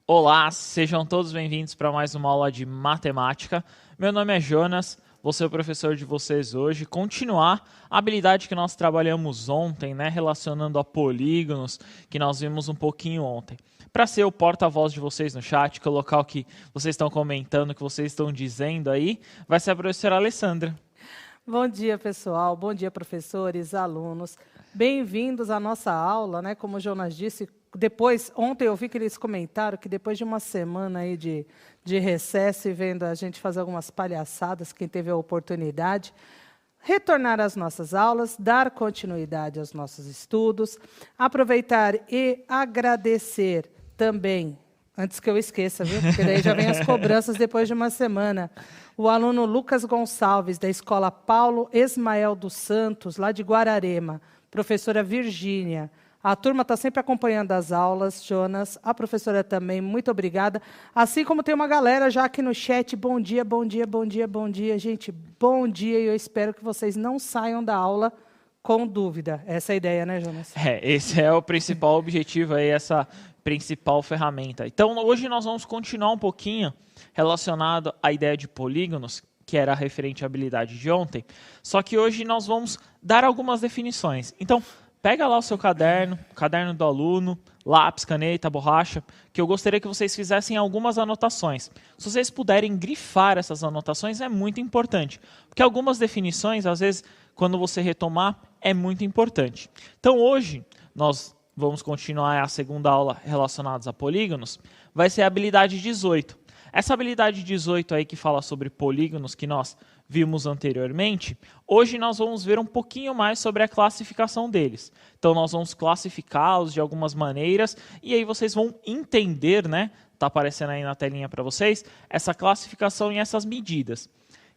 Olá, sejam todos bem-vindos para mais uma aula de matemática. Meu nome é Jonas, vou ser o professor de vocês hoje. Continuar a habilidade que nós trabalhamos ontem, né, relacionando a polígonos, que nós vimos um pouquinho ontem. Para ser o porta-voz de vocês no chat, colocar o que vocês estão comentando, o que vocês estão dizendo aí, vai ser a professora Alessandra. Bom dia, pessoal. Bom dia, professores, alunos. Bem-vindos à nossa aula, né? Como o Jonas disse, ontem eu vi que eles comentaram que depois de uma semana aí de recesso e vendo a gente fazer algumas palhaçadas, quem teve a oportunidade, retornar às nossas aulas, dar continuidade aos nossos estudos, aproveitar e agradecer também, antes que eu esqueça, viu? Porque daí já vem as cobranças depois de uma semana. O aluno Lucas Gonçalves, da Escola Paulo Esmael dos Santos, lá de Guararema, professora Virgínia. A turma está sempre acompanhando as aulas, Jonas. A professora também, muito obrigada. Assim como tem uma galera já aqui no chat, bom dia, bom dia, bom dia, bom dia. Gente, bom dia e eu espero que vocês não saiam da aula com dúvida. Essa é a ideia, né, Jonas? Esse é o principal objetivo aí, essa principal ferramenta. Então, hoje nós vamos continuar um pouquinho relacionado à ideia de polígonos, que era referente à habilidade de ontem, só que hoje nós vamos dar algumas definições. Então, pega lá o seu caderno, o caderno do aluno, lápis, caneta, borracha, que eu gostaria que vocês fizessem algumas anotações. Se vocês puderem grifar essas anotações, é muito importante, porque algumas definições, às vezes, quando você retomar, é muito importante. Então, hoje, nós vamos continuar a segunda aula relacionada a polígonos, vai ser a habilidade 18. Essa habilidade 18 aí que fala sobre polígonos que nós vimos anteriormente, hoje nós vamos ver um pouquinho mais sobre a classificação deles. Então nós vamos classificá-los de algumas maneiras e aí vocês vão entender, né? Está aparecendo aí na telinha para vocês, essa classificação e essas medidas.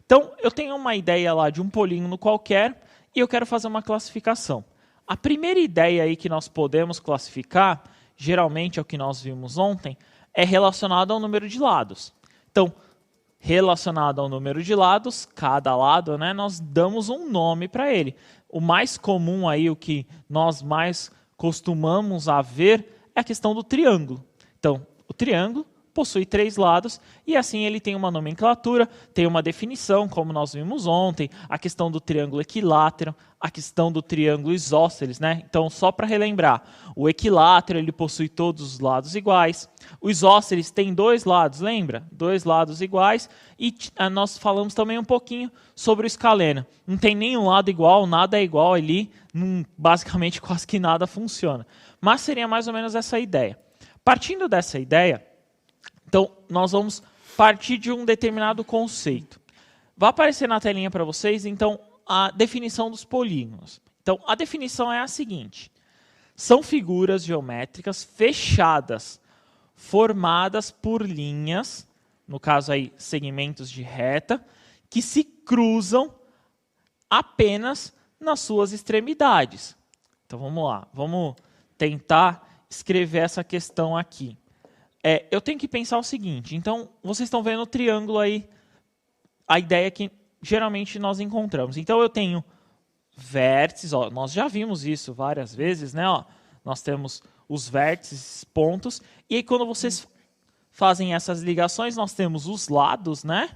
Então eu tenho uma ideia lá de um polígono qualquer e eu quero fazer uma classificação. A primeira ideia aí que nós podemos classificar, geralmente é o que nós vimos ontem, é relacionado ao número de lados. Então, relacionado ao número de lados, cada lado, né, nós damos um nome para ele. O mais comum aí, o que nós mais costumamos a ver, é a questão do triângulo. Então, o triângulo possui 3 lados e assim ele tem uma nomenclatura, tem uma definição, como nós vimos ontem, a questão do triângulo equilátero, a questão do triângulo isósceles, né? Então, só para relembrar, o equilátero ele possui todos os lados iguais, o isósceles tem 2 lados, lembra? 2 lados iguais e nós falamos também um pouquinho sobre o escaleno. Não tem nenhum lado igual, nada é igual ali, basicamente quase que nada funciona. Mas seria mais ou menos essa ideia. Partindo dessa ideia, então, nós vamos partir de um determinado conceito. Vai aparecer na telinha para vocês, então, a definição dos polígonos. Então, a definição é a seguinte. São figuras geométricas fechadas, formadas por linhas, no caso aí, segmentos de reta, que se cruzam apenas nas suas extremidades. Então, vamos lá. Vamos tentar escrever essa questão aqui. Eu tenho que pensar o seguinte, então, vocês estão vendo o triângulo aí, a ideia que geralmente nós encontramos. Então, eu tenho vértices, ó, nós já vimos isso várias vezes, né? Ó, nós temos os vértices, pontos, e aí quando vocês fazem essas ligações, nós temos os lados, né?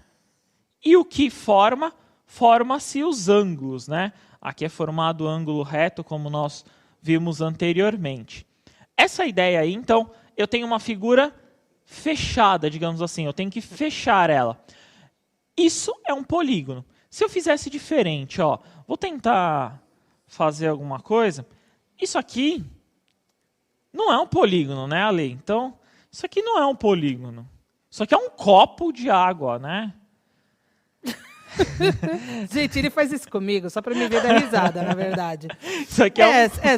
E o que forma-se os ângulos, né? Aqui é formado o ângulo reto, como nós vimos anteriormente. Essa ideia aí, então, eu tenho uma figura fechada, digamos assim, eu tenho que fechar ela. Isso é um polígono. Se eu fizesse diferente, ó, vou tentar fazer alguma coisa, isso aqui não é um polígono, né, Ale? Então, isso aqui não é um polígono. Isso aqui é um copo de água, né? Gente, ele faz isso comigo, só para me ver dar risada, na verdade. Isso aqui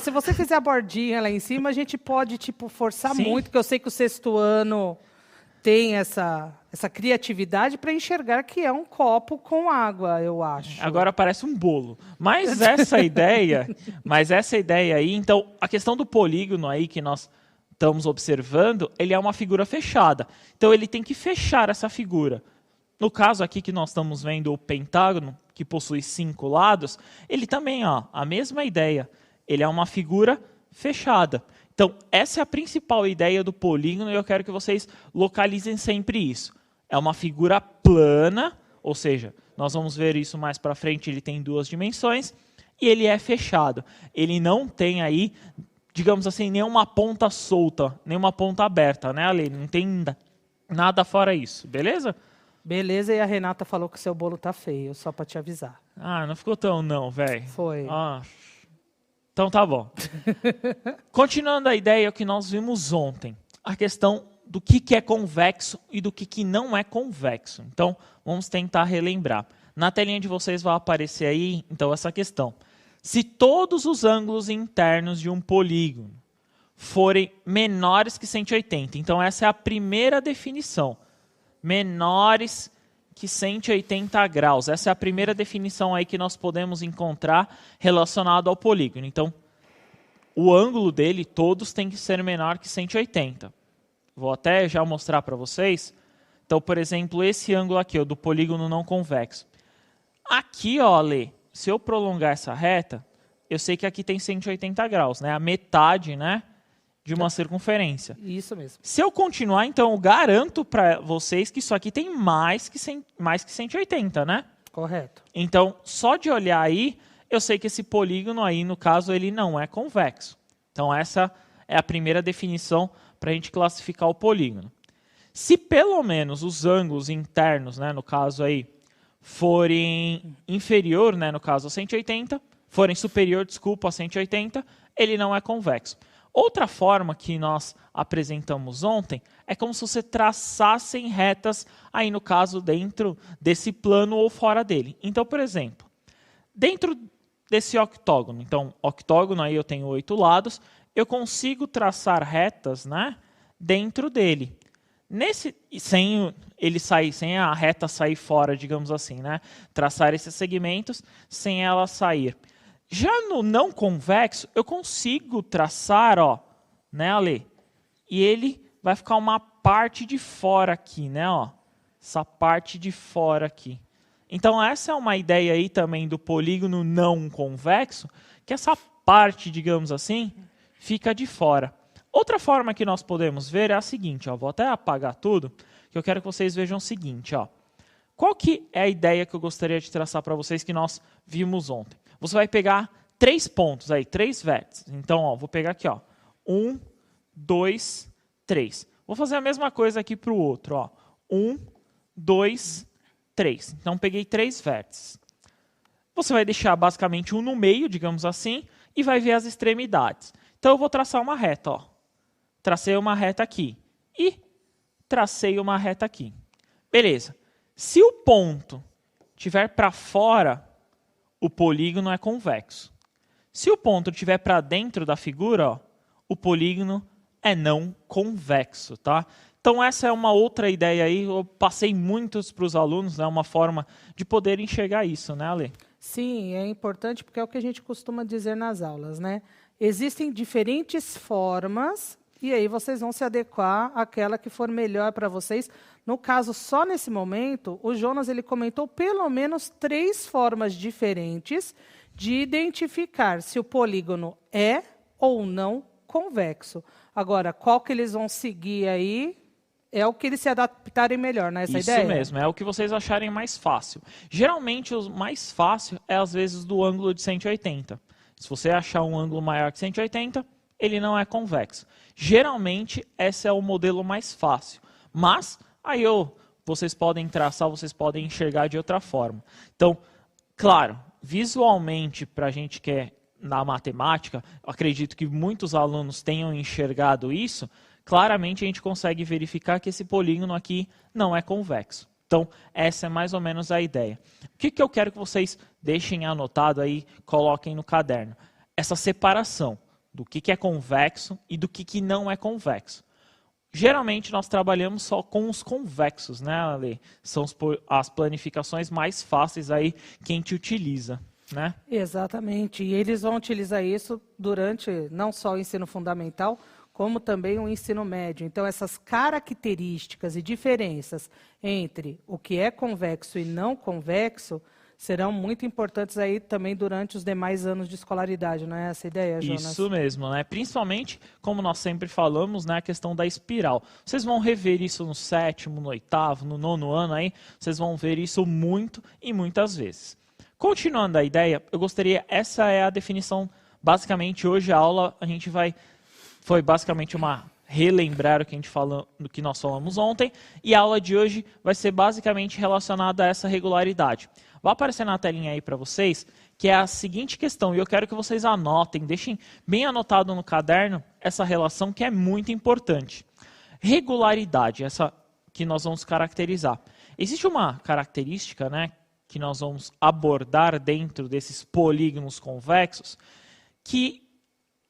se você fizer a bordinha lá em cima, a gente pode forçar Sim. muito, porque eu sei que o sexto ano tem essa criatividade para enxergar que é um copo com água, eu acho. Agora parece um bolo. Mas essa ideia aí, então, a questão do polígono aí que nós estamos observando, ele é uma figura fechada. Então, ele tem que fechar essa figura. No caso aqui que nós estamos vendo o pentágono, que possui 5 lados, ele também, ó, a mesma ideia. Ele é uma figura fechada. Então, essa é a principal ideia do polígono e eu quero que vocês localizem sempre isso. É uma figura plana, ou seja, nós vamos ver isso mais para frente, ele tem 2 dimensões e ele é fechado. Ele não tem aí, digamos assim, nenhuma ponta solta, nenhuma ponta aberta, né, Ale? Não tem nada fora isso, beleza? Beleza, e a Renata falou que o seu bolo tá feio, só para te avisar. Ah, não ficou tão não, velho. Foi. Ah, então tá bom. Continuando a ideia que nós vimos ontem, a questão do que é convexo e do que não é convexo. Então, vamos tentar relembrar. Na telinha de vocês vai aparecer aí, então, essa questão. Se todos os ângulos internos de um polígono forem menores que 180, então essa é a primeira definição. Menores que 180 graus. Essa é a primeira definição aí que nós podemos encontrar relacionado ao polígono. Então, o ângulo dele, todos têm que ser menor que 180. Vou até já mostrar para vocês. Então, por exemplo, esse ângulo aqui, ó, do polígono não convexo. Aqui, ó, Ale, se eu prolongar essa reta, eu sei que aqui tem 180 graus, né? A metade, né, de uma circunferência. Isso mesmo. Se eu continuar, então, eu garanto para vocês que isso aqui tem mais que 180, né? Correto. Então, só de olhar aí, eu sei que esse polígono aí, no caso, ele não é convexo. Então, essa é a primeira definição para a gente classificar o polígono. Se pelo menos os ângulos internos, né, no caso aí, forem inferior, né, no caso a 180, forem superior, desculpa, a 180, ele não é convexo. Outra forma que nós apresentamos ontem é como se você traçassem retas, aí no caso, dentro desse plano ou fora dele. Então, por exemplo, dentro desse octógono, então, octógono aí eu tenho 8 lados, eu consigo traçar retas, né, dentro dele. Sem a reta sair fora, digamos assim, né? Traçar esses segmentos sem ela sair. Já no não convexo, eu consigo traçar, ó, né, Ale? E ele vai ficar uma parte de fora aqui, né, ó? Essa parte de fora aqui. Então, essa é uma ideia aí também do polígono não convexo, que essa parte, digamos assim, fica de fora. Outra forma que nós podemos ver é a seguinte, ó, vou até apagar tudo, que eu quero que vocês vejam o seguinte, ó. Qual que é a ideia que eu gostaria de traçar para vocês que nós vimos ontem? Você vai pegar 3 pontos aí, 3 vértices. Então, ó, vou pegar aqui, ó, 1, 2, 3. Vou fazer a mesma coisa aqui para o outro, ó, 1, 2, 3. Então, peguei 3 vértices. Você vai deixar basicamente um no meio, digamos assim, e vai ver as extremidades. Então, eu vou traçar uma reta, ó. Tracei uma reta aqui e tracei uma reta aqui. Beleza. Se o ponto estiver para fora, o polígono é convexo. Se o ponto estiver para dentro da figura, ó, o polígono é não convexo, tá? Então essa é uma outra ideia aí, eu passei muitos para os alunos, né, uma forma de poder enxergar isso, né, Ale? Sim, é importante porque é o que a gente costuma dizer nas aulas, né? Existem diferentes formas e aí vocês vão se adequar àquela que for melhor para vocês. No caso, só nesse momento, o Jonas ele comentou pelo menos 3 formas diferentes de identificar se o polígono é ou não convexo. Agora, qual que eles vão seguir aí é o que eles se adaptarem melhor, né? Essa ideia? Isso mesmo, é o que vocês acharem mais fácil. Geralmente, o mais fácil é, às vezes, do ângulo de 180. Se você achar um ângulo maior que 180, ele não é convexo. Geralmente, esse é o modelo mais fácil. Mas, aí vocês podem traçar, vocês podem enxergar de outra forma. Então, claro, visualmente, para a gente que é na matemática, acredito que muitos alunos tenham enxergado isso, claramente a gente consegue verificar que esse polígono aqui não é convexo. Então, essa é mais ou menos a ideia. O que eu quero que vocês deixem anotado aí, coloquem no caderno? Essa separação do que é convexo e do que não é convexo. Geralmente, nós trabalhamos só com os convexos, né, Ale? São as planificações mais fáceis aí que a gente utiliza, né? Exatamente. E eles vão utilizar isso durante não só o ensino fundamental, como também o ensino médio. Então, essas características e diferenças entre o que é convexo e não convexo serão muito importantes aí também durante os demais anos de escolaridade, não é essa a ideia, Jonas? Isso mesmo, né? Principalmente, como nós sempre falamos, né, a questão da espiral. Vocês vão rever isso no 7º, no 8º, no 9º ano aí, vocês vão ver isso muito e muitas vezes. Continuando a ideia, eu gostaria, essa é a definição, basicamente hoje a aula a gente foi basicamente relembrar o que a gente falou, do que nós falamos ontem, e a aula de hoje vai ser basicamente relacionada a essa regularidade. Vai aparecer na telinha aí para vocês, que é a seguinte questão, e eu quero que vocês anotem, deixem bem anotado no caderno essa relação que é muito importante. Regularidade, essa que nós vamos caracterizar. Existe uma característica, né, que nós vamos abordar dentro desses polígonos convexos, que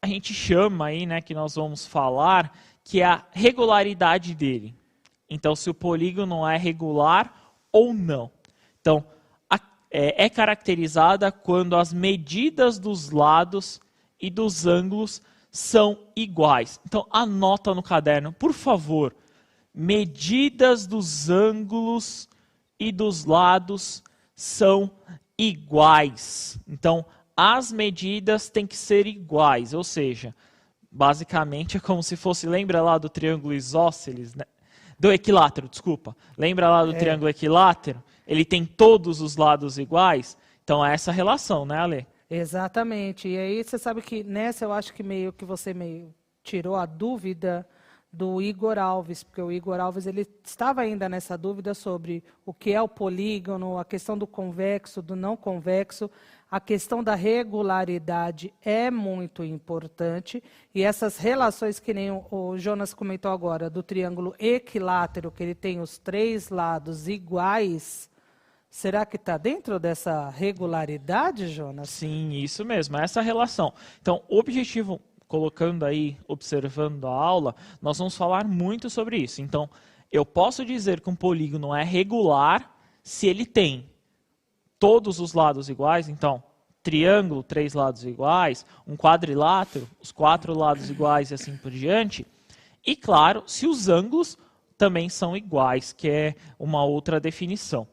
a gente chama aí, né, que nós vamos falar, que é a regularidade dele. Então, se o polígono é regular ou não. Então, é caracterizada quando as medidas dos lados e dos ângulos são iguais. Então, anota no caderno, por favor. Medidas dos ângulos e dos lados são iguais. Então, as medidas têm que ser iguais, ou seja, basicamente é como se fosse, lembra lá do triângulo isósceles, né? Do equilátero, desculpa. Lembra lá do triângulo equilátero? Ele tem todos os lados iguais? Então é essa relação, né, Ale? Exatamente. E aí você sabe que nessa eu acho que você tirou a dúvida do Igor Alves, porque o Igor Alves ele estava ainda nessa dúvida sobre o que é o polígono, a questão do convexo, do não convexo. A questão da regularidade é muito importante e essas relações que nem o Jonas comentou agora, do triângulo equilátero, que ele tem os 3 lados iguais, será que está dentro dessa regularidade, Jonas? Sim, isso mesmo, essa relação. Então, o objetivo, colocando aí, observando a aula, nós vamos falar muito sobre isso. Então, eu posso dizer que um polígono é regular se ele tem todos os lados iguais, então, triângulo, 3 lados iguais, um quadrilátero, os 4 lados iguais e assim por diante. E, claro, se os ângulos também são iguais, que é uma outra definição.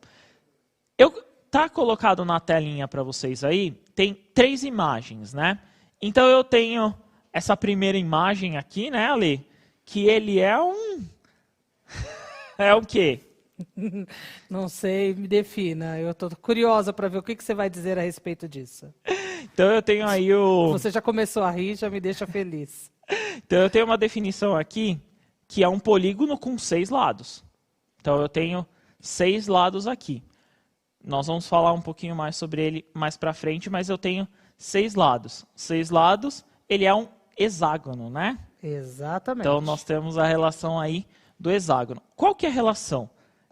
Tá colocado na telinha para vocês aí, tem 3 imagens, né? Então, eu tenho essa primeira imagem aqui, né, Ale? Que ele é um... é o quê? Não sei, me defina. Eu estou curiosa para ver o que você vai dizer a respeito disso. Então eu tenho aí o... Você já começou a rir, já me deixa feliz. Então eu tenho uma definição aqui, que é um polígono com 6 lados. Então eu tenho 6 lados aqui. Nós vamos falar um pouquinho mais sobre ele mais para frente, mas eu tenho 6 lados. 6 lados, ele é um hexágono, né? Exatamente. Então nós temos a relação aí do hexágono. Qual que é a relação?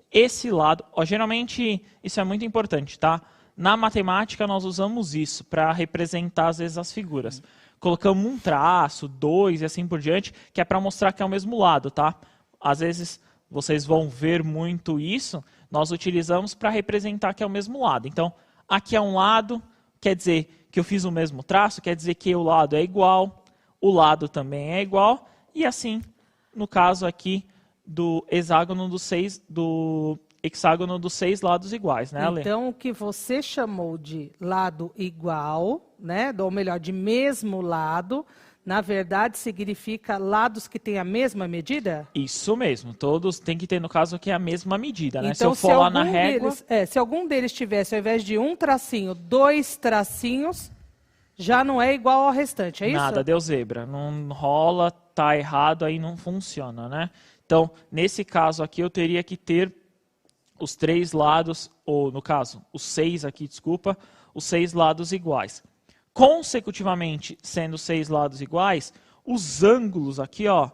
Esse lado, geralmente isso é muito importante, tá? Na matemática nós usamos isso para representar às vezes as figuras. Colocamos um traço, 2 e assim por diante, que é para mostrar que é o mesmo lado, tá? Às vezes vocês vão ver muito isso, nós utilizamos para representar que é o mesmo lado. Então, aqui é um lado, quer dizer que eu fiz o mesmo traço, quer dizer que o lado é igual, o lado também é igual, e assim, no caso aqui, do hexágono do hexágono dos 6 lados iguais, né, Ale? Então, o que você chamou de lado igual, né, ou melhor, de mesmo lado, na verdade significa lados que têm a mesma medida? Isso mesmo, todos têm que ter, no caso, aqui a mesma medida, né? Então, se eu for lá na régua... se algum deles tivesse, ao invés de um tracinho, 2 tracinhos, já não é igual ao restante, é isso? Nada, deu zebra. Não rola, tá errado, aí não funciona, né? Então, nesse caso aqui, eu teria que ter os 3 lados, ou no caso, os 6 aqui, desculpa, os 6 lados iguais. Consecutivamente, sendo 6 lados iguais, os ângulos aqui, ó,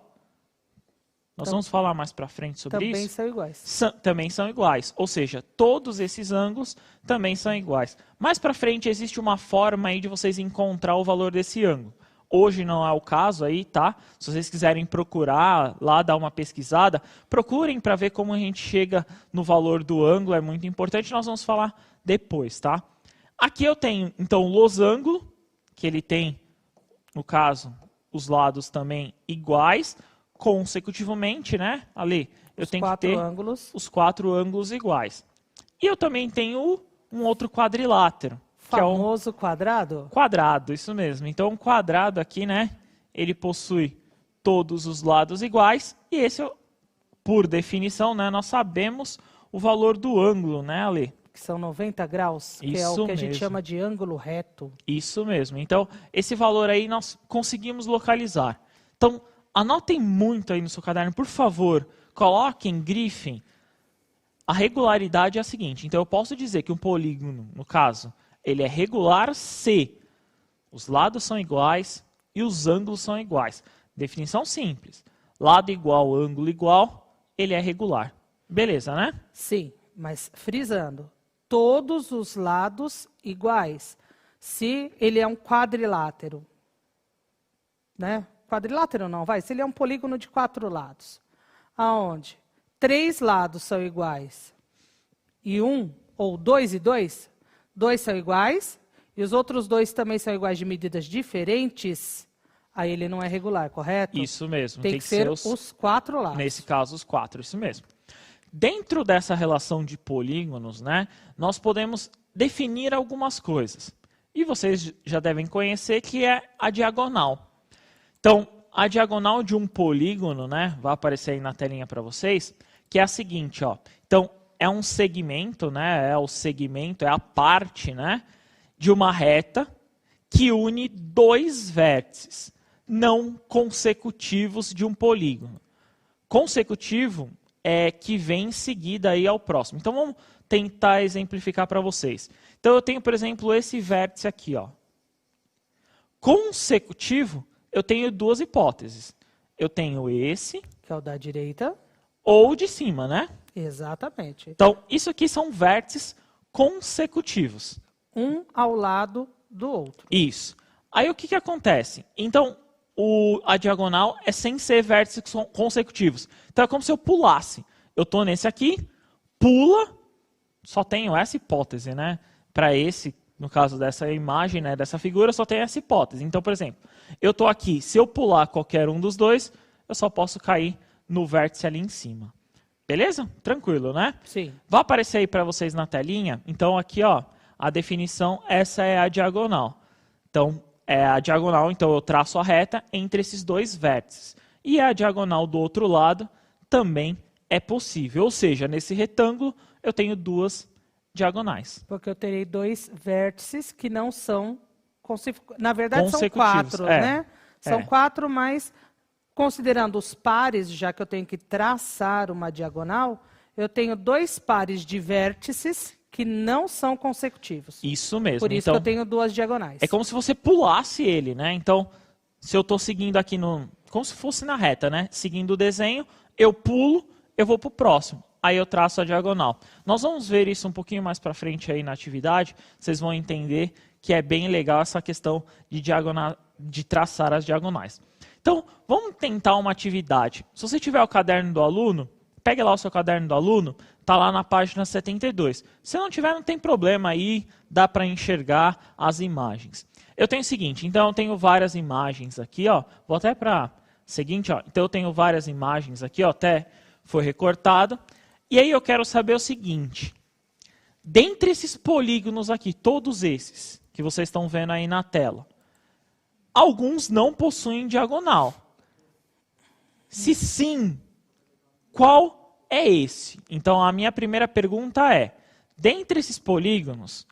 nós vamos falar mais para frente sobre isso. Também são iguais. Também são iguais, ou seja, todos esses ângulos também são iguais. Mais para frente existe uma forma aí de vocês encontrar o valor desse ângulo. Hoje não é o caso aí, tá? Se vocês quiserem procurar lá, dar uma pesquisada, procurem para ver como a gente chega no valor do ângulo, é muito importante, nós vamos falar depois, tá? Aqui eu tenho, então, o losango, que ele tem, no caso, os lados também iguais, consecutivamente, né, Ale? Eu tenho que ter ângulos. os 4 ângulos iguais. E eu também tenho o um outro quadrilátero. Que é um Famoso quadrado? quadrado, isso mesmo. Então, um quadrado aqui, né? Ele possui todos os lados iguais. E esse, por definição, né? Nós sabemos o valor do ângulo, né, Ale? Que são 90 graus, que é Isso o que a gente mesmo. chama de ângulo reto. Isso mesmo. Então, esse valor aí nós conseguimos localizar. Então, anotem muito aí no seu caderno, por favor. Coloquem, grifem. A regularidade é a seguinte. Então, eu posso dizer que um polígono, no caso, ele é regular se os lados são iguais e os ângulos são iguais. Definição simples. Lado igual, ângulo igual, ele é regular. Beleza, né? Sim, mas frisando, todos os lados iguais. Se ele é um quadrilátero, né? Quadrilátero não, vai. Se ele é um polígono de 4 lados, aonde 3 lados são iguais e 1, ou 2 e 2, 2 são iguais e os outros 2 também são iguais de medidas diferentes, aí ele não é regular, correto? Isso mesmo. Tem que ser os 4 lados. Nesse caso, os 4, isso mesmo. Dentro dessa relação de polígonos, né, nós podemos definir algumas coisas. E vocês já devem conhecer que é a diagonal. Então, a diagonal de um polígono, né, vai aparecer aí na telinha para vocês, que é a seguinte, ó. Então, é um segmento, né, é o segmento, é a parte, né, de uma reta que une dois vértices não consecutivos de um polígono. Consecutivo é que vem em seguida aí ao próximo. Então, vamos tentar exemplificar para vocês. Então, eu tenho, por exemplo, esse vértice aqui, ó. Consecutivo, eu tenho duas hipóteses. Eu tenho esse... Que é o da direita. Ou de cima, né? Exatamente. Então, isso aqui são vértices consecutivos. Um ao lado do outro. Isso. Aí, o que acontece? Então, a diagonal é sem ser vértices consecutivos. Então, é como se eu pulasse. Eu estou nesse aqui, pula, só tenho essa hipótese, né? Para esse, no caso dessa imagem, né, dessa figura, só tenho essa hipótese. Então, por exemplo, eu estou aqui, se eu pular qualquer um dos dois, eu só posso cair no vértice ali em cima. Beleza? Tranquilo, né? Sim. Vai aparecer aí para vocês na telinha. Então, aqui, ó, a definição, essa é a diagonal. Então, é a diagonal, então eu traço a reta entre esses dois vértices. E a diagonal do outro lado também é possível. Ou seja, nesse retângulo eu tenho duas diagonais. Porque eu terei dois vértices que não são... Na verdade, são consecutivos. 4, né? São 4, mas considerando os pares, já que eu tenho que traçar uma diagonal, eu tenho 2 pares de vértices que não são consecutivos. Isso mesmo. Por isso então, que eu tenho 2 diagonais. É como se você pulasse ele, né? Então, se eu estou seguindo aqui como se fosse na reta, né? Seguindo o desenho, eu pulo, eu vou para o próximo. Aí eu traço a diagonal. Nós vamos ver isso um pouquinho mais para frente aí na atividade. Vocês vão entender que é bem legal essa questão de traçar as diagonais. Então, vamos tentar uma atividade. Se você tiver o caderno do aluno, pegue lá o seu caderno do aluno, está lá na página 72. Se não tiver, não tem problema aí, dá para enxergar as imagens. Eu tenho o seguinte, então eu tenho várias imagens aqui, ó. Vou até para seguinte, ó. Então eu tenho várias imagens aqui, ó, até foi recortado. E aí eu quero saber o seguinte: dentre esses polígonos aqui, todos esses que vocês estão vendo aí na tela, alguns não possuem diagonal. Se sim, qual é esse? Então, a minha primeira pergunta é, dentre esses polígonos,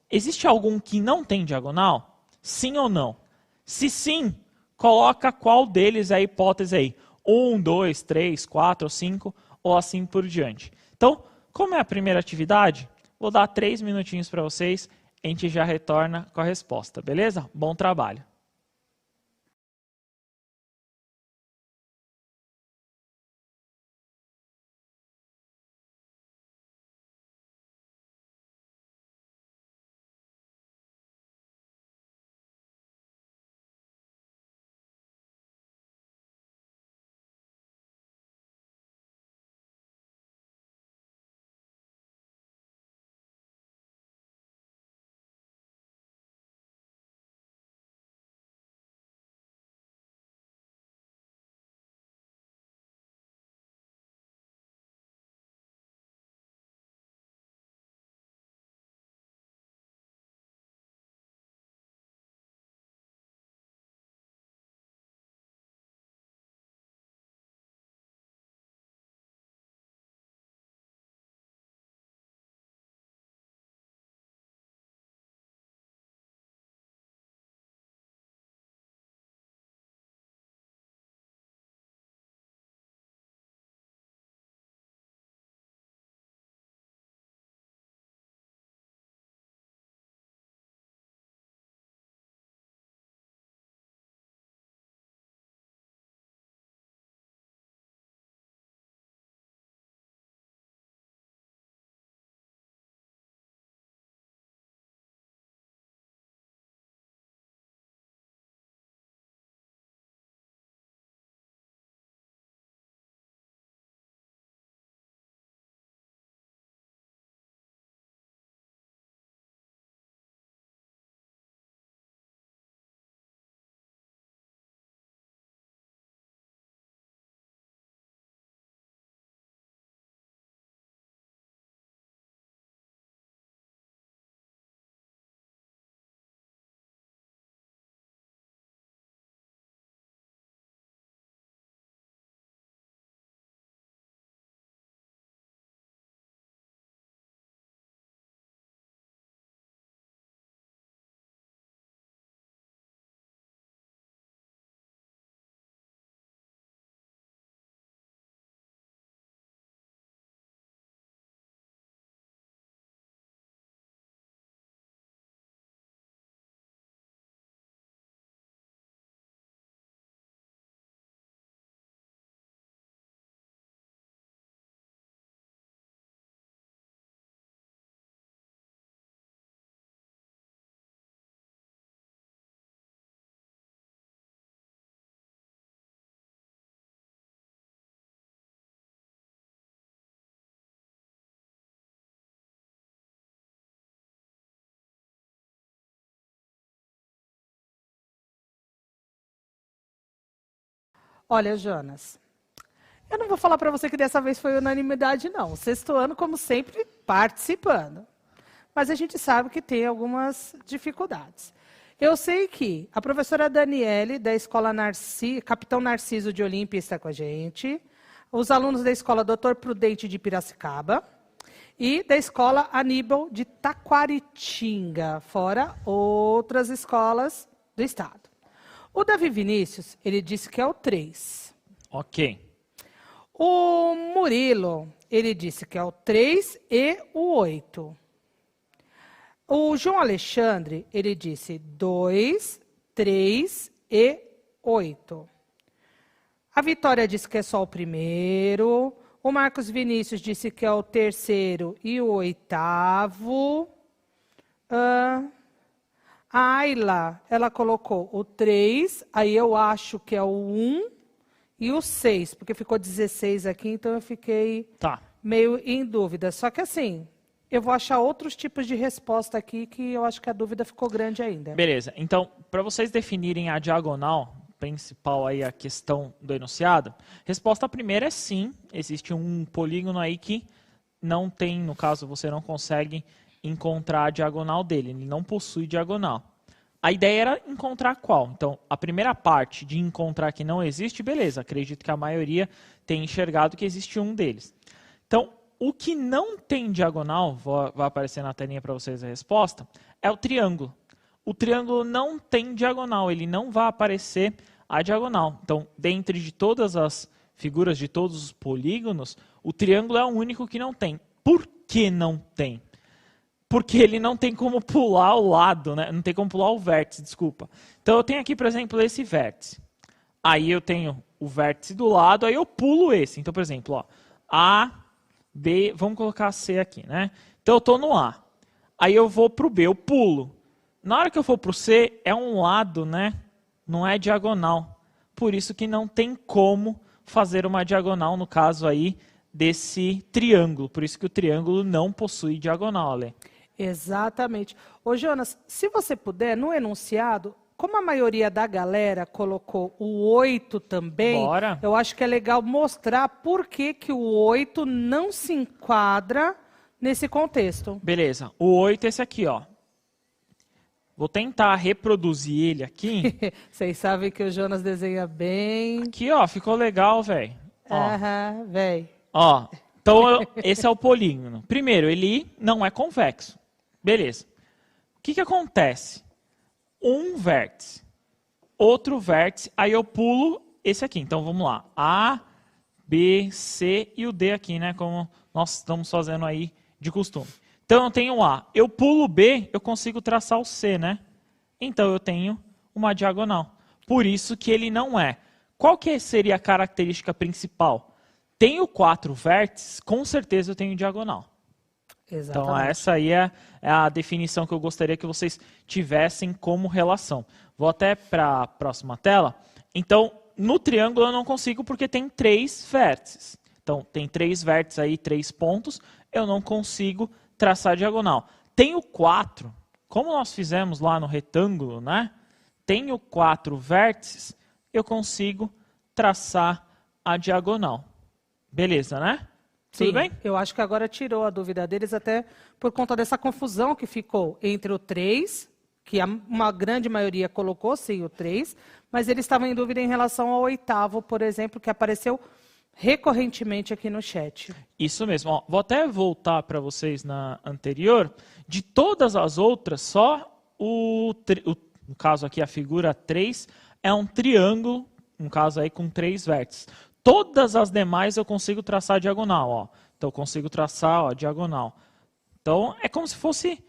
existe algum que não tem diagonal? Sim ou não? Se sim, coloca qual deles é a hipótese aí. 1, 2, 3, 4, 5 ou assim por diante. Então, como é a primeira atividade, vou dar 3 minutinhos para vocês, a gente já retorna com a resposta, beleza? Bom trabalho. Olha, Jonas, eu não vou falar para você que dessa vez foi unanimidade, não. Sexto ano, como sempre, participando. Mas a gente sabe que tem algumas dificuldades. Eu sei que a professora Daniele, da Escola Capitão Narciso de Olímpia, está com a gente. Os alunos da Escola Doutor Prudente de Piracicaba. E da Escola Aníbal de Taquaritinga, fora outras escolas do estado. O Davi Vinícius, ele disse que é o 3. Ok. O Murilo, ele disse que é o 3 e o 8. O João Alexandre, ele disse 2, 3 e 8. A Vitória disse que é só o primeiro. O Marcos Vinícius disse que é o 3º e o 8º. A Ayla, ela colocou o 3, aí eu acho que é o 1 e o 6, porque ficou 16 aqui, então eu fiquei meio em dúvida. Só que assim, eu vou achar outros tipos de resposta aqui que eu acho que a dúvida ficou grande ainda. Beleza, então, para vocês definirem a diagonal principal aí, a questão do enunciado, resposta primeira é sim, existe um polígono aí que não tem, no caso, você não consegue encontrar a diagonal dele, ele não possui diagonal. A ideia era encontrar qual? Então, a primeira parte de encontrar que não existe, beleza, acredito que a maioria tem enxergado que existe um deles. Então, o que não tem diagonal, vai aparecer na telinha para vocês a resposta, é o triângulo. O triângulo não tem diagonal, ele não vai aparecer a diagonal. Então, dentre de todas as figuras, de todos os polígonos, o triângulo é o único que não tem. Por que não tem? Porque ele não tem como pular o lado, né? Não tem como pular o vértice, desculpa. Então, eu tenho aqui, por exemplo, esse vértice. Aí eu tenho o vértice do lado, aí eu pulo esse. Então, por exemplo, ó, A, B, vamos colocar C aqui, né? Então, eu estou no A. Aí eu vou para o B, eu pulo. Na hora que eu for para o C, é um lado, né? Não é diagonal. Por isso que não tem como fazer uma diagonal, no caso aí, desse triângulo. Por isso que o triângulo não possui diagonal, Ale. Exatamente. Ô, Jonas, se você puder, no enunciado, como a maioria da galera colocou o 8 também, Bora. Eu acho que é legal mostrar por que que o 8 não se enquadra nesse contexto. Beleza. O 8 é esse aqui, ó. Vou tentar reproduzir ele aqui. Vocês sabem que o Jonas desenha bem. Aqui, ó, ficou legal, velho. Aham, velho. Ó, então esse é o polígono. Primeiro, ele não é convexo. Beleza. O que acontece? Um vértice, outro vértice, aí eu pulo esse aqui. Então, vamos lá. A, B, C e o D aqui, né? Como nós estamos fazendo aí de costume. Então, eu tenho o A. Eu pulo o B, eu consigo traçar o C, né? Então, eu tenho uma diagonal. Por isso que ele não é. Qual que seria a característica principal? Tenho 4 vértices, com certeza eu tenho diagonal. Exatamente. Então, essa aí é a definição que eu gostaria que vocês tivessem como relação. Vou até para a próxima tela. Então, no triângulo eu não consigo porque tem 3 vértices. Então, tem 3 vértices aí, 3 pontos, eu não consigo traçar diagonal. Tenho 4, como nós fizemos lá no retângulo, né? Tenho 4 vértices, eu consigo traçar a diagonal. Beleza, né? Sim, tudo bem? Eu acho que agora tirou a dúvida deles, até por conta dessa confusão que ficou entre o 3, que uma grande maioria colocou sim o 3, mas eles estavam em dúvida em relação ao 8º, por exemplo, que apareceu recorrentemente aqui no chat. Isso mesmo. Ó, vou até voltar para vocês na anterior. De todas as outras, só no caso aqui a figura 3 é um triângulo, no caso aí com 3 vértices. Todas as demais eu consigo traçar diagonal, ó. Então eu consigo traçar, ó, diagonal. Então é como se fosse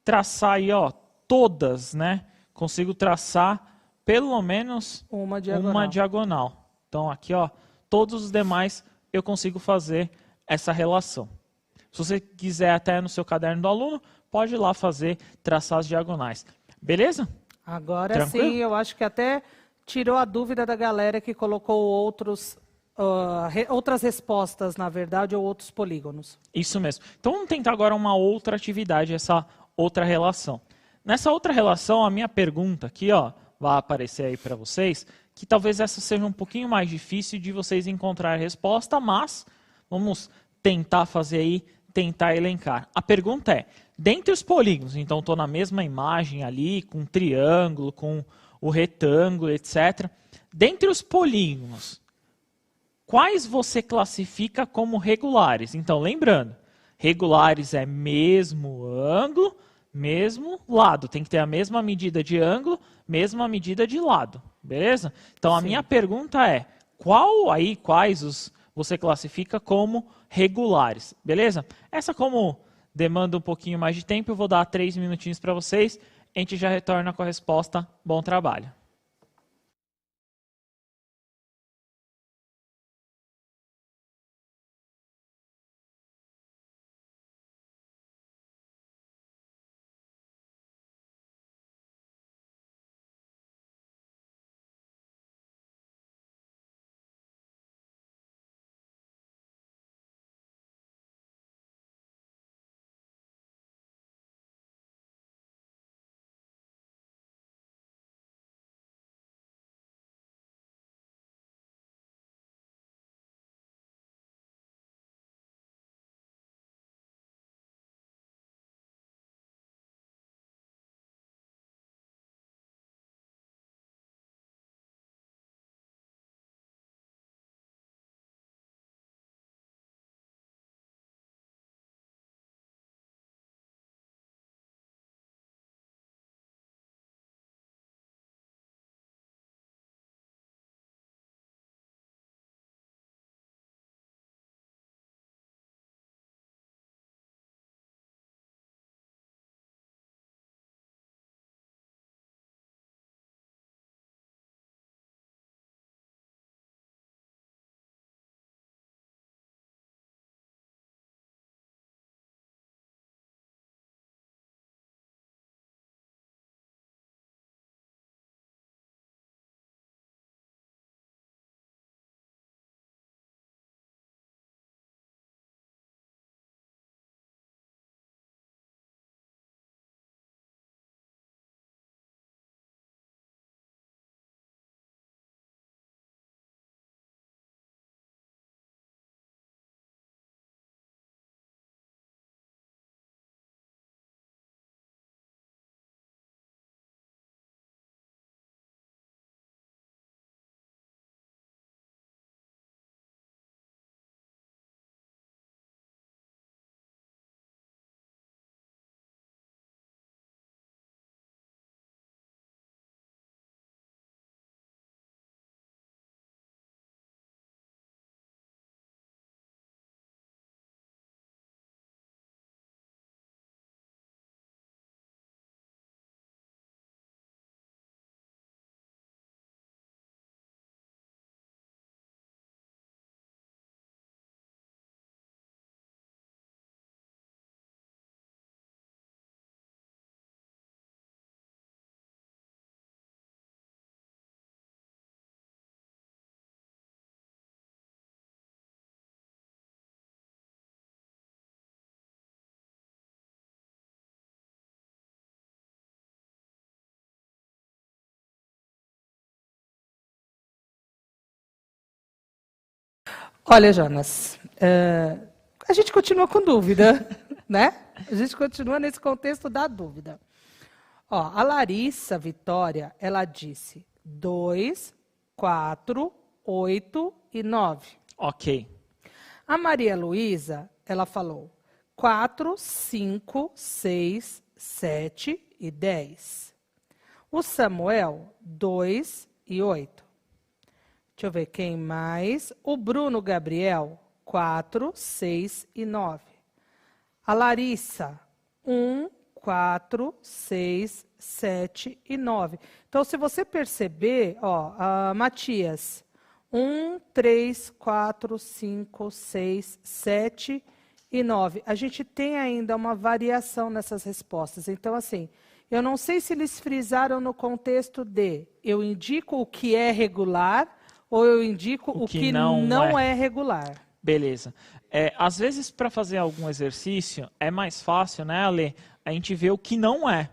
traçar aí, ó, todas, né? Consigo traçar pelo menos uma diagonal. Então aqui, ó, todos os demais eu consigo fazer essa relação. Se você quiser até no seu caderno do aluno, pode ir lá fazer, traçar as diagonais. Beleza? Agora Tranquilo? sim, eu acho que até tirou a dúvida da galera que colocou outras respostas, na verdade, ou outros polígonos. Isso mesmo. Então vamos tentar agora uma outra atividade, essa outra relação. Nessa outra relação, a minha pergunta aqui, ó, vai aparecer aí para vocês, que talvez essa seja um pouquinho mais difícil de vocês encontrar a resposta, mas vamos tentar fazer aí, tentar elencar. A pergunta é, dentre os polígonos, então estou na mesma imagem ali, com o triângulo, com o retângulo, etc. Dentre os polígonos, quais você classifica como regulares? Então, lembrando, regulares é mesmo ângulo, mesmo lado. Tem que ter a mesma medida de ângulo, mesma medida de lado. Beleza? Então, a minha pergunta é, quais você classifica como regulares? Beleza? Essa, como demanda um pouquinho mais de tempo, eu vou dar 3 minutinhos para vocês. A gente já retorna com a resposta. Bom trabalho. Olha, Jonas, a gente continua com dúvida, né? A gente continua nesse contexto da dúvida. Ó, a Larissa Vitória, ela disse 2, 4, 8 e 9. Ok. A Maria Luísa, ela falou 4, 5, 6, 7 e 10. O Samuel, 2 e 8. Deixa eu ver quem mais. O Bruno Gabriel, 4, 6 e 9. A Larissa, 1, 4, 6, 7 e 9. Então, se você perceber, ó, a Matias, 1, 3, 4, 5, 6, 7 e 9. A gente tem ainda uma variação nessas respostas. Então, assim, eu não sei se eles frisaram no contexto de eu indico o que é regular ou eu indico o que não é regular. Beleza. Às vezes, para fazer algum exercício, é mais fácil, né, Ale, a gente ver o que não é,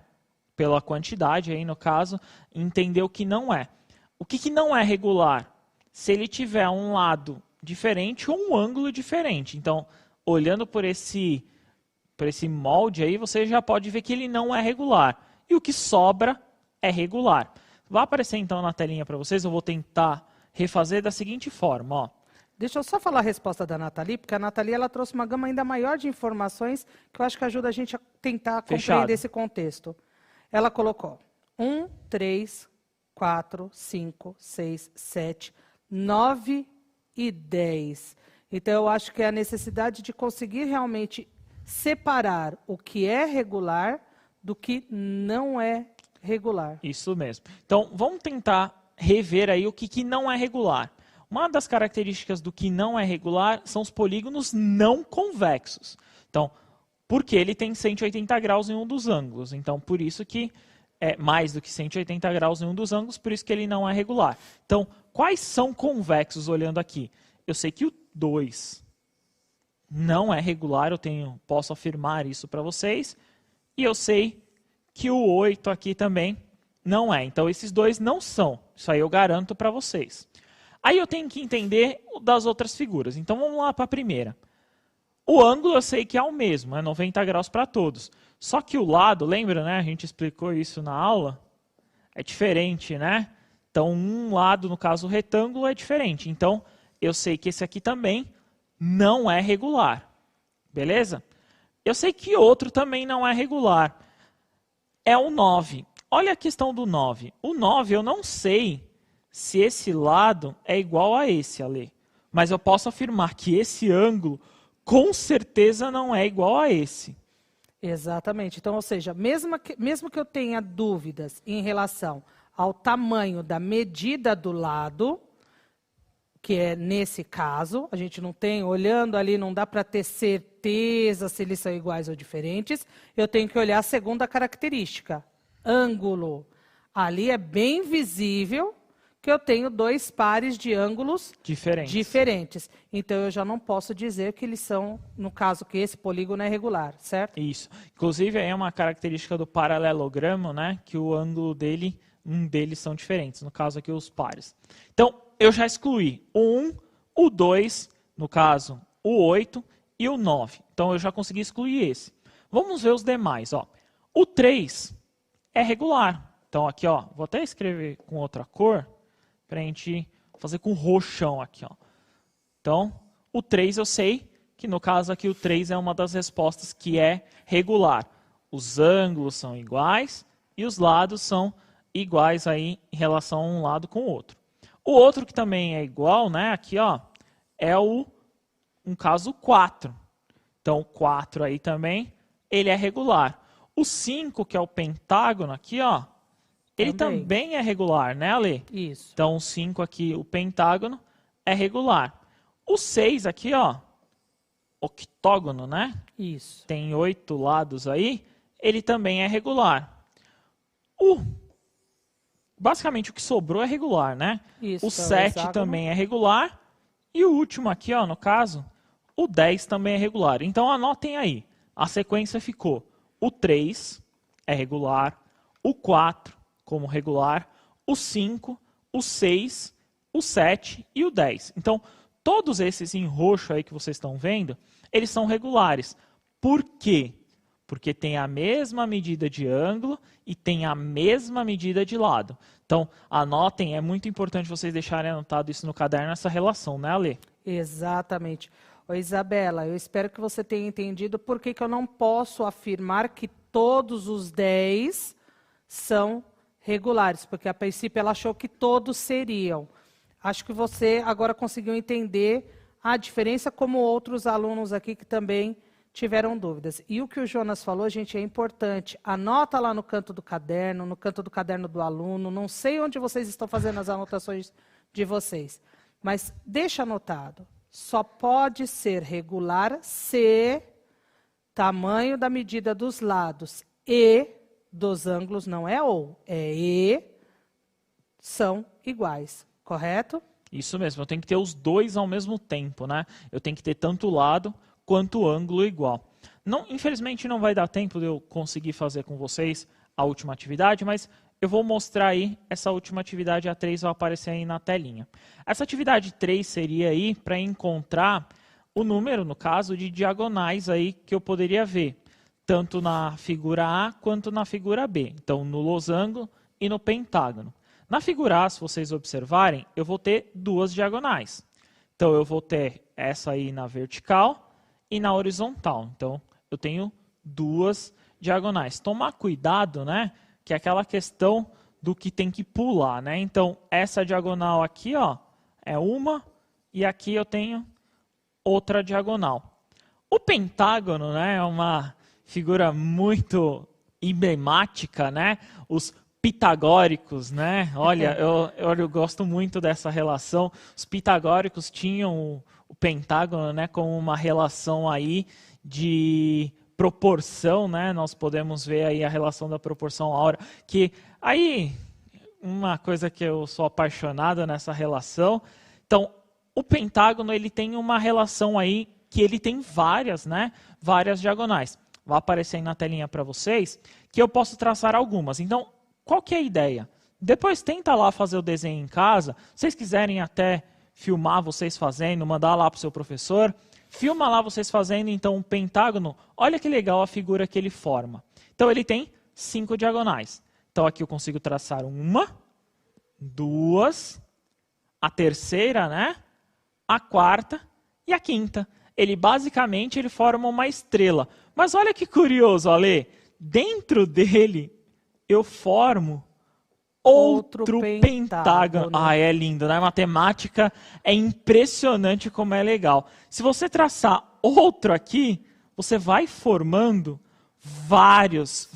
pela quantidade aí, no caso, entender o que não é. O que não é regular? Se ele tiver um lado diferente ou um ângulo diferente. Então, olhando por esse molde aí, você já pode ver que ele não é regular. E o que sobra é regular. Vai aparecer então na telinha para vocês, eu vou tentar refazer da seguinte forma, ó. Deixa eu só falar a resposta da Nathalie, porque a Nathalie ela trouxe uma gama ainda maior de informações que eu acho que ajuda a gente a tentar compreender esse contexto. Ela colocou 1, 3, 4, 5, 6, 7, 9 e 10. Então, eu acho que é a necessidade de conseguir realmente separar o que é regular do que não é regular. Isso mesmo. Então, vamos tentar rever aí o que não é regular. Uma das características do que não é regular são os polígonos não convexos. Então, porque ele tem 180 graus em um dos ângulos. Então, por isso que é mais do que 180 graus em um dos ângulos, por isso que ele não é regular. Então, quais são convexos olhando aqui? Eu sei que o 2 não é regular, posso afirmar isso para vocês. E eu sei que o 8 aqui também não é. Então, esses dois não são. Isso aí eu garanto para vocês. Aí eu tenho que entender das outras figuras. Então, vamos lá para a primeira. O ângulo eu sei que é o mesmo, é 90 graus para todos. Só que o lado, lembra, né? A gente explicou isso na aula. É diferente, né? Então, um lado, no caso o retângulo, é diferente. Então, eu sei que esse aqui também não é regular. Beleza? Eu sei que outro também não é regular. É o 9. Olha a questão do 9. O 9 eu não sei se esse lado é igual a esse, Ale. Mas eu posso afirmar que esse ângulo com certeza não é igual a esse. Exatamente. Então, ou seja, mesmo que eu tenha dúvidas em relação ao tamanho da medida do lado, que é nesse caso, a gente não tem, olhando ali, não dá para ter certeza se eles são iguais ou diferentes, eu tenho que olhar a segunda característica, ângulo. Ali é bem visível que eu tenho dois pares de ângulos diferentes. Então, eu já não posso dizer que eles são, no caso, que esse polígono é regular, certo? Isso. Inclusive, é uma característica do paralelogramo, né, que o ângulo dele, um deles são diferentes, no caso aqui os pares. Então, eu já excluí o 1, o 2, no caso, o 8 e o 9. Então, eu já consegui excluir esse. Vamos ver os demais. Ó. O 3 é regular. Então, aqui, ó, vou até escrever com outra cor, para a gente fazer com roxão aqui. Ó. Então, o 3 eu sei que no caso aqui o 3 é uma das respostas que é regular. Os ângulos são iguais e os lados são iguais aí em relação a um lado com o outro. O outro que também é igual, né, aqui ó, é um caso 4. Então, o 4 aí também, ele é regular. O 5, que é o pentágono aqui, ó, ele também é regular, né, Ale? Isso. Então, o 5 aqui, o pentágono, é regular. O 6 aqui, ó, octógono, né? Isso. Tem 8 lados aí, ele também é regular. Basicamente, o que sobrou é regular, né? Isso, o 7 também é regular. E o último aqui, ó, no caso, o 10 também é regular. Então, anotem aí. A sequência ficou: o 3 é regular, o 4 como regular, o 5, o 6, o 7 e o 10. Então, todos esses em roxo aí que vocês estão vendo, eles são regulares. Por quê? Porque tem a mesma medida de ângulo e tem a mesma medida de lado. Então, anotem, é muito importante vocês deixarem anotado isso no caderno, essa relação, né, Ale? Exatamente. Ô, Isabela, eu espero que você tenha entendido por que eu não posso afirmar que todos os 10 são regulares, porque a princípio ela achou que todos seriam. Acho que você agora conseguiu entender a diferença, como outros alunos aqui que também tiveram dúvidas. E o que o Jonas falou, gente, é importante. Anota lá no canto do caderno do aluno. Não sei onde vocês estão fazendo as anotações de vocês, mas deixa anotado. Só pode ser regular se tamanho da medida dos lados e dos ângulos, não é ou, é e, são iguais, correto? Isso mesmo, eu tenho que ter os dois ao mesmo tempo, né? Eu tenho que ter tanto o lado quanto o ângulo igual. Não, infelizmente não vai dar tempo de eu conseguir fazer com vocês a última atividade, mas eu vou mostrar aí essa última atividade A3, vai aparecer aí na telinha. Essa atividade 3 seria aí para encontrar o número, no caso, de diagonais aí que eu poderia ver, tanto na figura A quanto na figura B. Então, no losango e no pentágono. Na figura A, se vocês observarem, eu vou ter duas diagonais. Então, eu vou ter essa aí na vertical e na horizontal. Então, eu tenho duas diagonais. Tomar cuidado, né? Que é aquela questão do que tem que pular, né? Então, essa diagonal aqui, ó, é uma, e aqui eu tenho outra diagonal. O pentágono, né, é uma figura muito emblemática, né? Os pitagóricos, né? Olha, eu gosto muito dessa relação. Os pitagóricos tinham o pentágono, né, como uma relação aí de proporção, né? Nós podemos ver aí a relação da proporção áurea, que aí uma coisa que eu sou apaixonado nessa relação. Então, o pentágono ele tem uma relação aí que ele tem várias, né? Várias diagonais. Vai aparecer aí na telinha para vocês que eu posso traçar algumas. Então, qual que é a ideia? Depois tenta lá fazer o desenho em casa. Se vocês quiserem até filmar vocês fazendo, mandar lá para o seu professor. Filma lá vocês fazendo, então, um pentágono. Olha que legal a figura que ele forma. Então, ele tem 5 diagonais. Então, aqui eu consigo traçar uma, duas, a terceira, né? A quarta e a quinta. Ele, basicamente, ele forma uma estrela. Mas olha que curioso, Ale. Dentro dele, eu formo outro pentágono. Ah, é lindo, né? A matemática é impressionante como é legal. Se você traçar outro aqui, você vai formando várias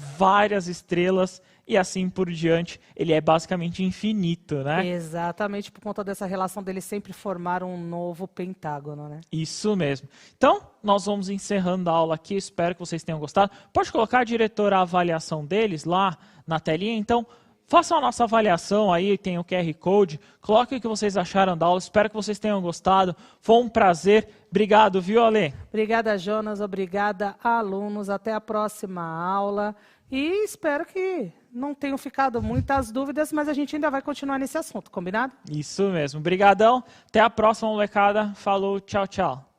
estrelas e assim por diante. Ele é basicamente infinito, né? Exatamente, por conta dessa relação deles sempre formar um novo pentágono, né? Isso mesmo. Então, nós vamos encerrando a aula aqui. Espero que vocês tenham gostado. Pode colocar, diretor, a avaliação deles lá na telinha. Então, façam a nossa avaliação aí, tem o QR Code. Coloquem o que vocês acharam da aula. Espero que vocês tenham gostado. Foi um prazer. Obrigado, viu, Ale? Obrigada, Jonas. Obrigada, alunos. Até a próxima aula. E espero que não tenham ficado muitas dúvidas, mas a gente ainda vai continuar nesse assunto, combinado? Isso mesmo. Obrigadão. Até a próxima, molecada. Falou, tchau, tchau.